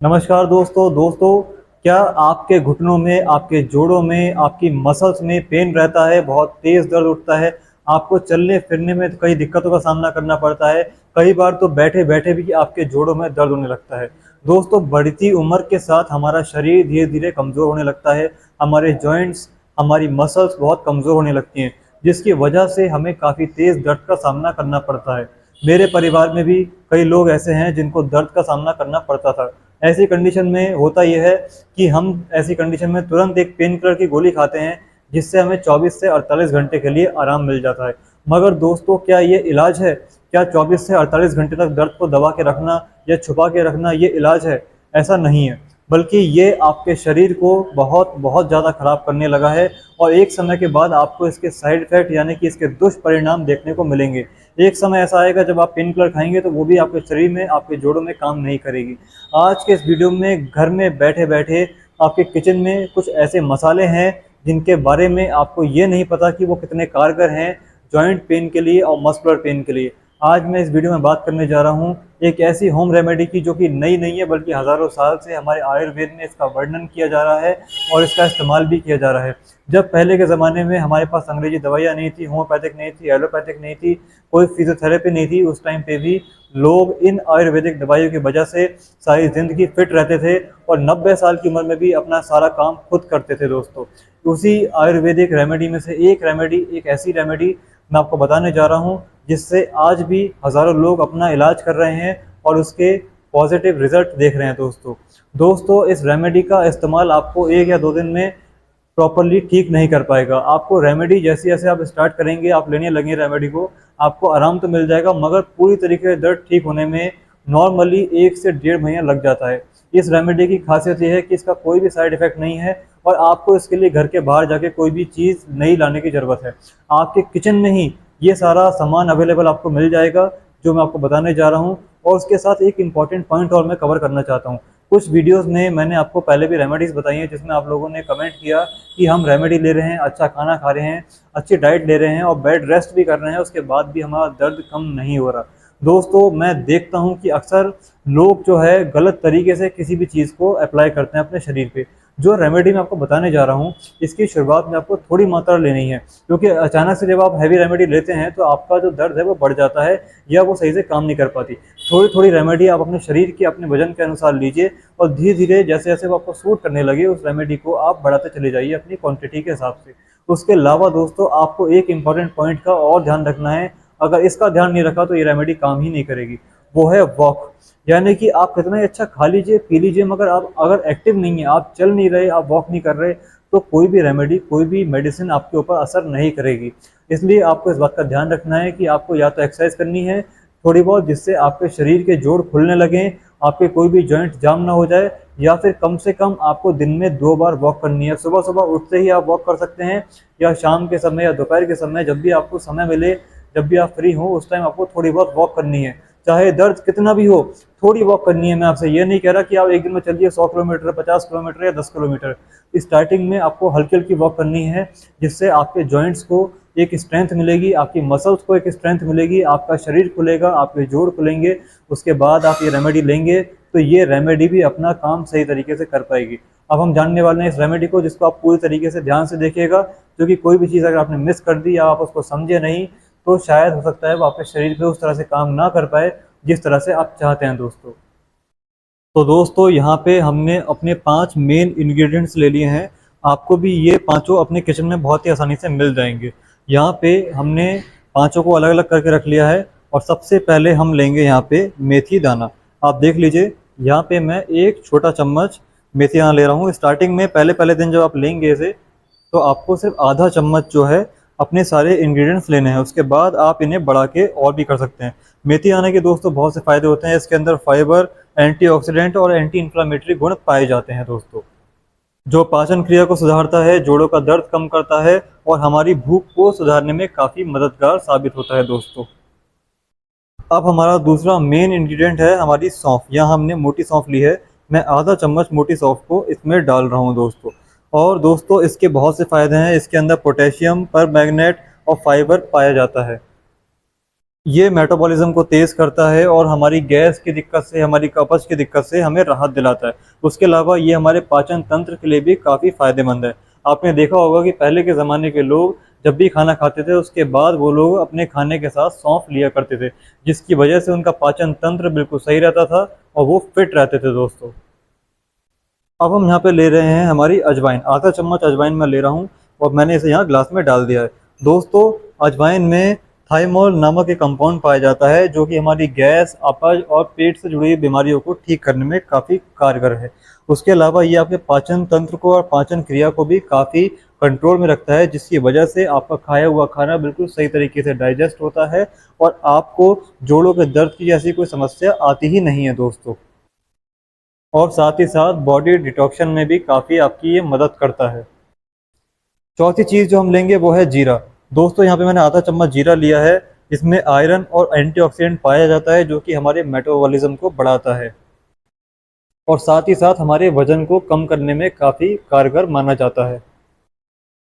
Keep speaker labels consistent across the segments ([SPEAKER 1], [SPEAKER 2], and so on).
[SPEAKER 1] नमस्कार दोस्तों, क्या आपके घुटनों में, आपके जोड़ों में, आपकी मसल्स में पेन रहता है, बहुत तेज दर्द उठता है, आपको चलने फिरने में कई दिक्कतों का सामना करना पड़ता है, कई बार तो बैठे बैठे भी आपके जोड़ों में दर्द होने लगता है। दोस्तों, बढ़ती उम्र के साथ हमारा शरीर धीरे धीरे कमज़ोर होने लगता है, हमारे जॉइंट्स, हमारी मसल्स बहुत कमज़ोर होने लगती हैं, जिसकी वजह से हमें काफ़ी तेज़ दर्द का सामना करना पड़ता है। मेरे परिवार में भी कई लोग ऐसे हैं जिनको दर्द का सामना करना पड़ता था। ऐसी कंडीशन में होता यह है कि हम ऐसी कंडीशन में तुरंत एक पेन किलर की गोली खाते हैं, जिससे हमें 24 से 48 घंटे के लिए आराम मिल जाता है। मगर दोस्तों, क्या ये इलाज है? क्या 24 से 48 घंटे तक दर्द को दबा के रखना या छुपा के रखना ये इलाज है? ऐसा नहीं है, बल्कि ये आपके शरीर को बहुत बहुत ज़्यादा खराब करने लगा है और एक समय के बाद आपको इसके साइड इफेक्ट यानी कि इसके दुष्परिणाम देखने को मिलेंगे। एक समय ऐसा आएगा जब आप पेन किलर खाएंगे तो वो भी आपके शरीर में, आपके जोड़ों में काम नहीं करेगी। आज के इस वीडियो में घर में बैठे बैठे आपके किचन में कुछ ऐसे मसाले हैं जिनके बारे में आपको ये नहीं पता कि वो कितने कारगर हैं जॉइंट पेन के लिए और मस्कुलर पेन के लिए। आज मैं इस वीडियो में बात करने जा रहा हूँ एक ऐसी होम रेमेडी की जो कि नई नहीं है, बल्कि हज़ारों साल से हमारे आयुर्वेद में इसका वर्णन किया जा रहा है और इसका इस्तेमाल भी किया जा रहा है। जब पहले के ज़माने में हमारे पास अंग्रेजी दवाइयाँ नहीं थी, होम्योपैथिक नहीं थी, एलोपैथिक नहीं थी, कोई फिजियोथेरेपी नहीं थी, उस टाइम पे भी लोग इन आयुर्वेदिक दवाइयों की वजह से सारी ज़िंदगी फिट रहते थे और 90 साल की उम्र में भी अपना सारा काम खुद करते थे। दोस्तों, उसी आयुर्वेदिक रेमेडी में से एक ऐसी रेमेडी मैं आपको बताने जा रहा हूँ जिससे आज भी हज़ारों लोग अपना इलाज कर रहे हैं और उसके पॉजिटिव रिजल्ट देख रहे हैं। दोस्तों, इस रेमेडी का इस्तेमाल आपको 1 या 2 दिन में प्रॉपरली ठीक नहीं कर पाएगा। आपको रेमेडी जैसे जैसे आप स्टार्ट करेंगे, आप लेने लगेंगे रेमेडी को, आपको आराम तो मिल जाएगा, मगर पूरी तरीके से दर्द ठीक होने में नॉर्मली 1 से 1.5 महीना लग जाता है। इस रेमेडी की खासियत यह है कि इसका कोई भी साइड इफेक्ट नहीं है और आपको इसके लिए घर के बाहर जाके कोई भी चीज़ नहीं लाने की ज़रूरत है। आपके किचन में ही ये सारा सामान अवेलेबल आपको मिल जाएगा जो मैं आपको बताने जा रहा हूँ। और उसके साथ एक इम्पॉर्टेंट पॉइंट और मैं कवर करना चाहता हूँ। कुछ वीडियोस में मैंने आपको पहले भी रेमेडीज़ बताई हैं जिसमें आप लोगों ने कमेंट किया कि हम रेमेडी ले रहे हैं, अच्छा खाना खा रहे हैं, अच्छी डाइट ले रहे हैं और बेड रेस्ट भी कर रहे हैं, उसके बाद भी हमारा दर्द कम नहीं हो रहा। दोस्तों, मैं देखता हूँ कि अक्सर लोग जो है गलत तरीके से किसी भी चीज़ को अप्लाई करते हैं अपने शरीर पे। जो रेमेडी मैं आपको बताने जा रहा हूँ, इसकी शुरुआत में आपको थोड़ी मात्रा लेनी है, क्योंकि अचानक से जब आप हैवी रेमेडी लेते हैं तो आपका जो दर्द है वो बढ़ जाता है या वो सही से काम नहीं कर पाती। थोड़ी थोड़ी रेमेडी आप अपने शरीर के, अपने वजन के अनुसार लीजिए और धीरे धीरे जैसे जैसे वो आपको सूट करने लगे उस रेमेडी को आप बढ़ाते चले जाइए अपनी क्वांटिटी के हिसाब से। उसके अलावा दोस्तों, आपको एक इम्पॉर्टेंट पॉइंट का और ध्यान रखना है। अगर इसका ध्यान नहीं रखा तो ये रेमेडी काम ही नहीं करेगी। वो है वॉक। यानी कि आप कितना ही अच्छा खा लीजिए, पी लीजिए, मगर आप अगर एक्टिव नहीं है, आप चल नहीं रहे, आप वॉक नहीं कर रहे, तो कोई भी रेमेडी, कोई भी मेडिसिन आपके ऊपर असर नहीं करेगी। इसलिए आपको इस बात का ध्यान रखना है कि आपको या तो एक्सरसाइज करनी है थोड़ी बहुत, जिससे आपके शरीर के जोड़ खुलने लगें, आपके कोई भी जॉइंट जाम ना हो जाए, या फिर कम से कम आपको दिन में 2 बार वॉक करनी है। सुबह सुबह उठते ही आप वॉक कर सकते हैं, या शाम के समय या दोपहर के समय, जब भी आपको समय मिले, जब भी आप फ्री हो उस टाइम आपको थोड़ी बहुत वॉक करनी है। चाहे दर्द कितना भी हो, थोड़ी वॉक करनी है। मैं आपसे ये नहीं कह रहा कि आप एक दिन में चलिए 100 किलोमीटर, 50 किलोमीटर या 10 किलोमीटर। स्टार्टिंग में आपको हल्की हल्की वॉक करनी है, जिससे आपके जॉइंट्स को एक स्ट्रेंथ मिलेगी, आपकी मसल्स को एक स्ट्रेंथ मिलेगी, आपका शरीर खुलेगा, आपके जोड़ खुलेंगे। उसके बाद आप ये रेमेडी लेंगे तो ये रेमेडी भी अपना काम सही तरीके से कर पाएगी। अब हम जानने वाले हैं इस रेमेडी को, जिसको आप पूरी तरीके से ध्यान से देखिएगा, क्योंकि कोई भी चीज़ अगर आपने मिस कर दी या आप उसको समझे नहीं तो शायद हो सकता है वो आपके शरीर पे उस तरह से काम ना कर पाए जिस तरह से आप चाहते हैं। दोस्तों, यहाँ पे हमने अपने 5 मेन इंग्रेडिएंट्स ले लिए हैं। आपको भी ये पांचों अपने किचन में बहुत ही आसानी से मिल जाएंगे। यहाँ पे हमने पांचों को अलग अलग करके रख लिया है और सबसे पहले हम लेंगे यहाँ पे मेथी दाना। आप देख लीजिए, यहाँ पे मैं एक छोटा चम्मच मेथी दाना ले रहा हूँ। स्टार्टिंग में पहले पहले दिन जब आप लेंगे इसे, तो आपको सिर्फ आधा चम्मच जो है अपने सारे इंग्रेडिएंट्स लेने हैं। उसके बाद आप इन्हें बढ़ा के और भी कर सकते हैं। मेथी दाने के दोस्तों बहुत से फायदे होते हैं। इसके अंदर फाइबर, एंटीऑक्सीडेंट और एंटी इन्फ्लामेटरी गुण पाए जाते हैं दोस्तों, जो पाचन क्रिया को सुधारता है, जोड़ों का दर्द कम करता है और हमारी भूख को सुधारने में काफ़ी मददगार साबित होता है दोस्तों। अब हमारा दूसरा मेन इंग्रेडिएंट है हमारी सौंफ। यहाँ हमने मोटी सौंफ ली है। मैं आधा चम्मच मोटी सौंफ को इसमें डाल रहा हूँ दोस्तों। और दोस्तों, इसके बहुत से फायदे हैं। इसके अंदर पोटेशियम, परमैंगनेट और फाइबर पाया जाता है। ये मेटाबॉलिज्म को तेज़ करता है और हमारी गैस की दिक्कत से, हमारी कब्ज़ की दिक्कत से हमें राहत दिलाता है। उसके अलावा ये हमारे पाचन तंत्र के लिए भी काफ़ी फ़ायदेमंद है। आपने देखा होगा कि पहले के ज़माने के लोग जब भी खाना खाते थे, उसके बाद वो लोग अपने खाने के साथ सौंफ लिया करते थे, जिसकी वजह से उनका पाचन तंत्र बिल्कुल सही रहता था और वो फिट रहते थे दोस्तों। अब हम यहाँ पे ले रहे हैं हमारी अजवाइन, आधा चम्मच अजवाइन मैं ले रहा हूँ और मैंने इसे यहाँ ग्लास में डाल दिया है। दोस्तों, अजवाइन में थाइमोल नामक एक कंपाउंड पाया जाता है जो कि हमारी गैस, अपच और पेट से जुड़ी हुई बीमारियों को ठीक करने में काफ़ी कारगर है। उसके अलावा ये आपके पाचन तंत्र को और पाचन क्रिया को भी काफ़ी कंट्रोल में रखता है, जिसकी वजह से आपका खाया हुआ खाना बिल्कुल सही तरीके से डाइजेस्ट होता है और आपको जोड़ों के दर्द की जैसी कोई समस्या आती ही नहीं है दोस्तों। और साथ ही साथ बॉडी डिटॉक्शन में भी काफ़ी आपकी ये मदद करता है। चौथी चीज़ जो हम लेंगे वो है जीरा। दोस्तों, यहाँ पे मैंने आधा चम्मच जीरा लिया है। इसमें आयरन और एंटीऑक्सीडेंट पाया जाता है जो कि हमारे मेटाबॉलिज्म को बढ़ाता है और साथ ही साथ हमारे वजन को कम करने में काफ़ी कारगर माना जाता है।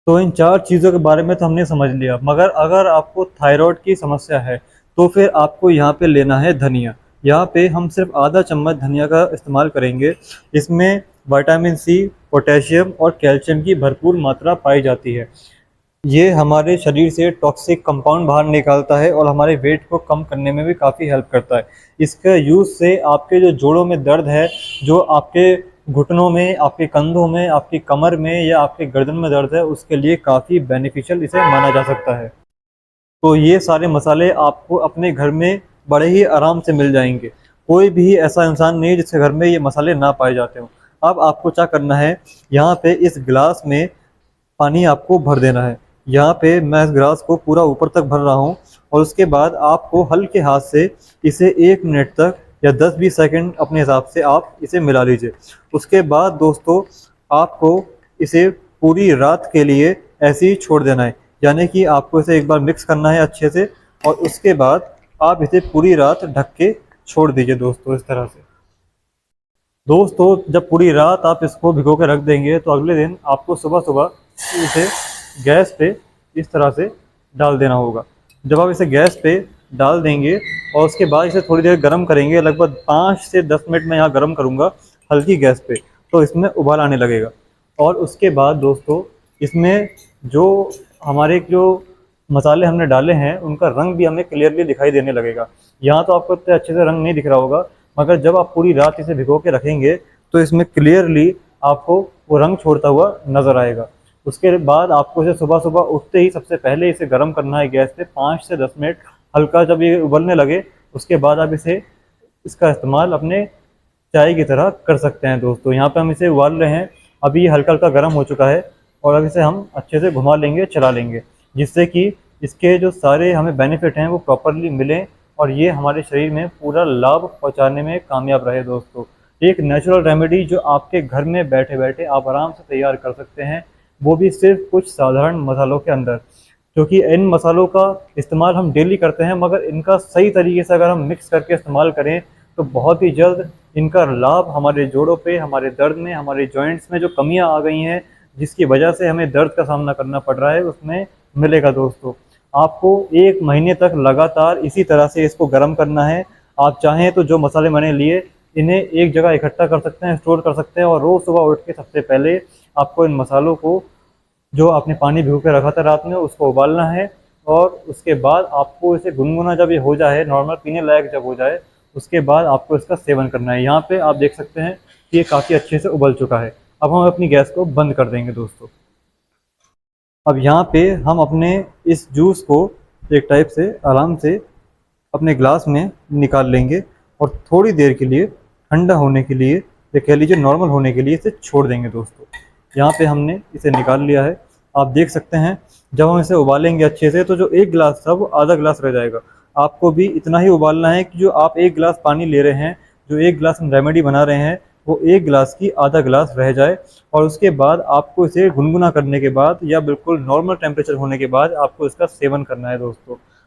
[SPEAKER 1] तो इन चार चीज़ों के बारे में तो हमने समझ लिया, मगर अगर आपको थायराइड की समस्या है तो फिर आपको यहाँ पे लेना है धनिया। यहाँ पे हम सिर्फ आधा चम्मच धनिया का इस्तेमाल करेंगे। इसमें विटामिन सी, पोटेशियम और कैल्शियम की भरपूर मात्रा पाई जाती है। ये हमारे शरीर से टॉक्सिक कंपाउंड बाहर निकालता है और हमारे वेट को कम करने में भी काफ़ी हेल्प करता है। इसका यूज़ से आपके जो जोड़ों में दर्द है, जो आपके घुटनों में, आपके कंधों में, आपकी कमर में या आपके गर्दन में दर्द है, उसके लिए काफ़ी बेनिफिशियल इसे माना जा सकता है। तो ये सारे मसाले आपको अपने घर में बड़े ही आराम से मिल जाएंगे। कोई भी ऐसा इंसान नहीं जिसके घर में ये मसाले ना पाए जाते हों। अब आपको क्या करना है, यहाँ पे इस गिलास में पानी आपको भर देना है। यहाँ पे मैं इस गिलास को पूरा ऊपर तक भर रहा हूँ और उसके बाद आपको हल्के हाथ से इसे 1 मिनट तक या 10-20 सेकंड अपने हिसाब से आप इसे मिला लीजिए। उसके बाद दोस्तों, आपको इसे पूरी रात के लिए ऐसे ही छोड़ देना है। यानी कि आपको इसे एक बार मिक्स करना है अच्छे से और उसके बाद आप इसे पूरी रात ढक के छोड़ दीजिए दोस्तों, इस तरह से। दोस्तों, जब पूरी रात आप इसको भिगो के रख देंगे तो अगले दिन आपको सुबह सुबह इसे गैस पे इस तरह से डाल देना होगा। जब आप इसे गैस पे डाल देंगे और उसके बाद इसे थोड़ी देर गर्म करेंगे, लगभग 5 से 10 मिनट में यहाँ गर्म करूँगा हल्की गैस पे, तो इसमें उबाल आने लगेगा। और उसके बाद दोस्तों, इसमें जो हमारे जो मसाले हमने डाले हैं उनका रंग भी हमें क्लियरली दिखाई देने लगेगा। यहाँ तो आपको इतने अच्छे से रंग नहीं दिख रहा होगा, मगर जब आप पूरी रात इसे भिगो के रखेंगे तो इसमें क्लियरली आपको वो रंग छोड़ता हुआ नज़र आएगा। उसके बाद आपको इसे सुबह सुबह उठते ही सबसे पहले इसे गर्म करना है गैस पे 5 से 10 मिनट। हल्का जब ये उबलने लगे उसके बाद आप इसका इस्तेमाल अपने चाय की तरह कर सकते हैं दोस्तों। यहाँ पे हम इसे उबाल रहे हैं, अभी ये हल्का हल्का गर्म हो चुका है और अब इसे हम अच्छे से घुमा लेंगे, चला लेंगे, जिससे कि इसके जो सारे हमें बेनिफिट हैं वो प्रॉपरली मिलें और ये हमारे शरीर में पूरा लाभ पहुंचाने में कामयाब रहे दोस्तों। एक नेचुरल रेमेडी जो आपके घर में बैठे बैठे आप आराम से तैयार कर सकते हैं, वो भी सिर्फ कुछ साधारण मसालों के अंदर। क्योंकि इन मसालों का इस्तेमाल हम डेली करते हैं, मगर इनका सही तरीके से अगर हम मिक्स करके इस्तेमाल करें तो बहुत ही जल्द इनका लाभ हमारे जोड़ों पे, हमारे दर्द में, हमारे जॉइंट्स में जो कमियां आ गई हैं जिसकी वजह से हमें दर्द का सामना करना पड़ रहा है, उसमें मिलेगा दोस्तों। आपको 1 महीने तक लगातार इसी तरह से इसको गर्म करना है। आप चाहें तो जो मसाले मैंने लिए इन्हें एक जगह इकट्ठा कर सकते हैं, स्टोर कर सकते हैं और रोज़ सुबह उठ के सबसे पहले आपको इन मसालों को, जो आपने पानी भिगो के रखा था रात में, उसको उबालना है और उसके बाद आपको इसे गुनगुना जब ये हो जाए, नॉर्मल पीने लायक जब हो जाए, उसके बाद आपको इसका सेवन करना है। यहाँ पे आप देख सकते हैं कि ये काफ़ी अच्छे से उबल चुका है। अब हम अपनी गैस को बंद कर देंगे दोस्तों। अब यहाँ पे हम अपने इस जूस को एक टाइप से आराम से अपने ग्लास में निकाल लेंगे और थोड़ी देर के लिए ठंडा होने के लिए, या कह लीजिए नॉर्मल होने के लिए, इसे छोड़ देंगे दोस्तों। यहाँ पे हमने इसे निकाल लिया है। आप देख सकते हैं जब हम इसे उबालेंगे अच्छे से तो जो 1 गिलास था वो आधा गिलास रह जाएगा। आपको भी इतना ही उबालना है कि जो आप 1 गिलास पानी ले रहे हैं, जो 1 गिलास हम रेमेडी बना रहे हैं, वो 1 गिलास की आधा गिलास रह जाए। और उसके बाद आपको इसे गुनगुना करने के बाद या बिल्कुल नॉर्मल टेम्परेचर होने के बाद आपको इसका सेवन करना है दोस्तों।